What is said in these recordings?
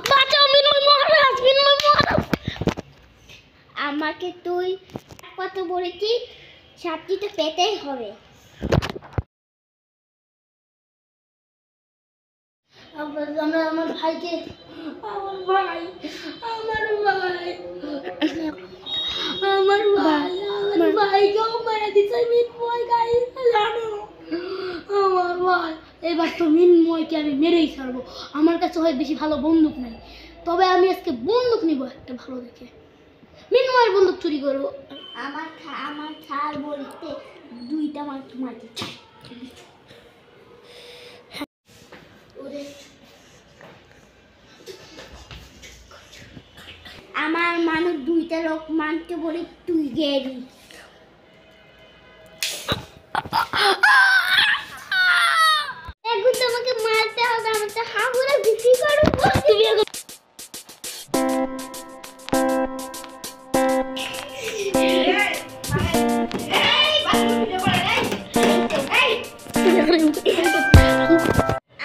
বাঁচাও মিনময় মহারাজ, মিনময় মহারাজ। আমাকে তুই কত বলেছি, শাস্তি তো পেতেই হবে। আমার ভাইকে, আমার ভাই, আমার ভাই, আমার ভাই, আমার ভাইকেও মেরে দিচ্ছে মিনময় গাইস, জানো? আমার ভাই, এবার তো মিনময়কে আমি মেরেই ছাড়বো। আমার কাছে হয় বেশি ভালো বন্দুক নাই, তবে আমি আজকে বন্দুক নিব একটা ভালো দেখে। মিনময়ের বন্দুক চুরি করবো। আমার ছাড় বলতে দুইটা মারতে চাই। আমার মানুষ দুইটা লোক মানতে বলে তুই গেলি। এখন তোমাকে মারতে হবে, আমি তো হাগুড়ে বিক্রি করবো। তুমি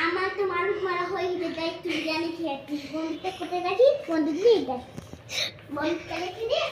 আমার তো মানুষ মারা হয়ে গেছে, তাই তুই জানি কি বন্ধুটা কোথায় রাখি, বন্ধু দিয়ে দেখ, বন্ধুটা রেখে দিয়ে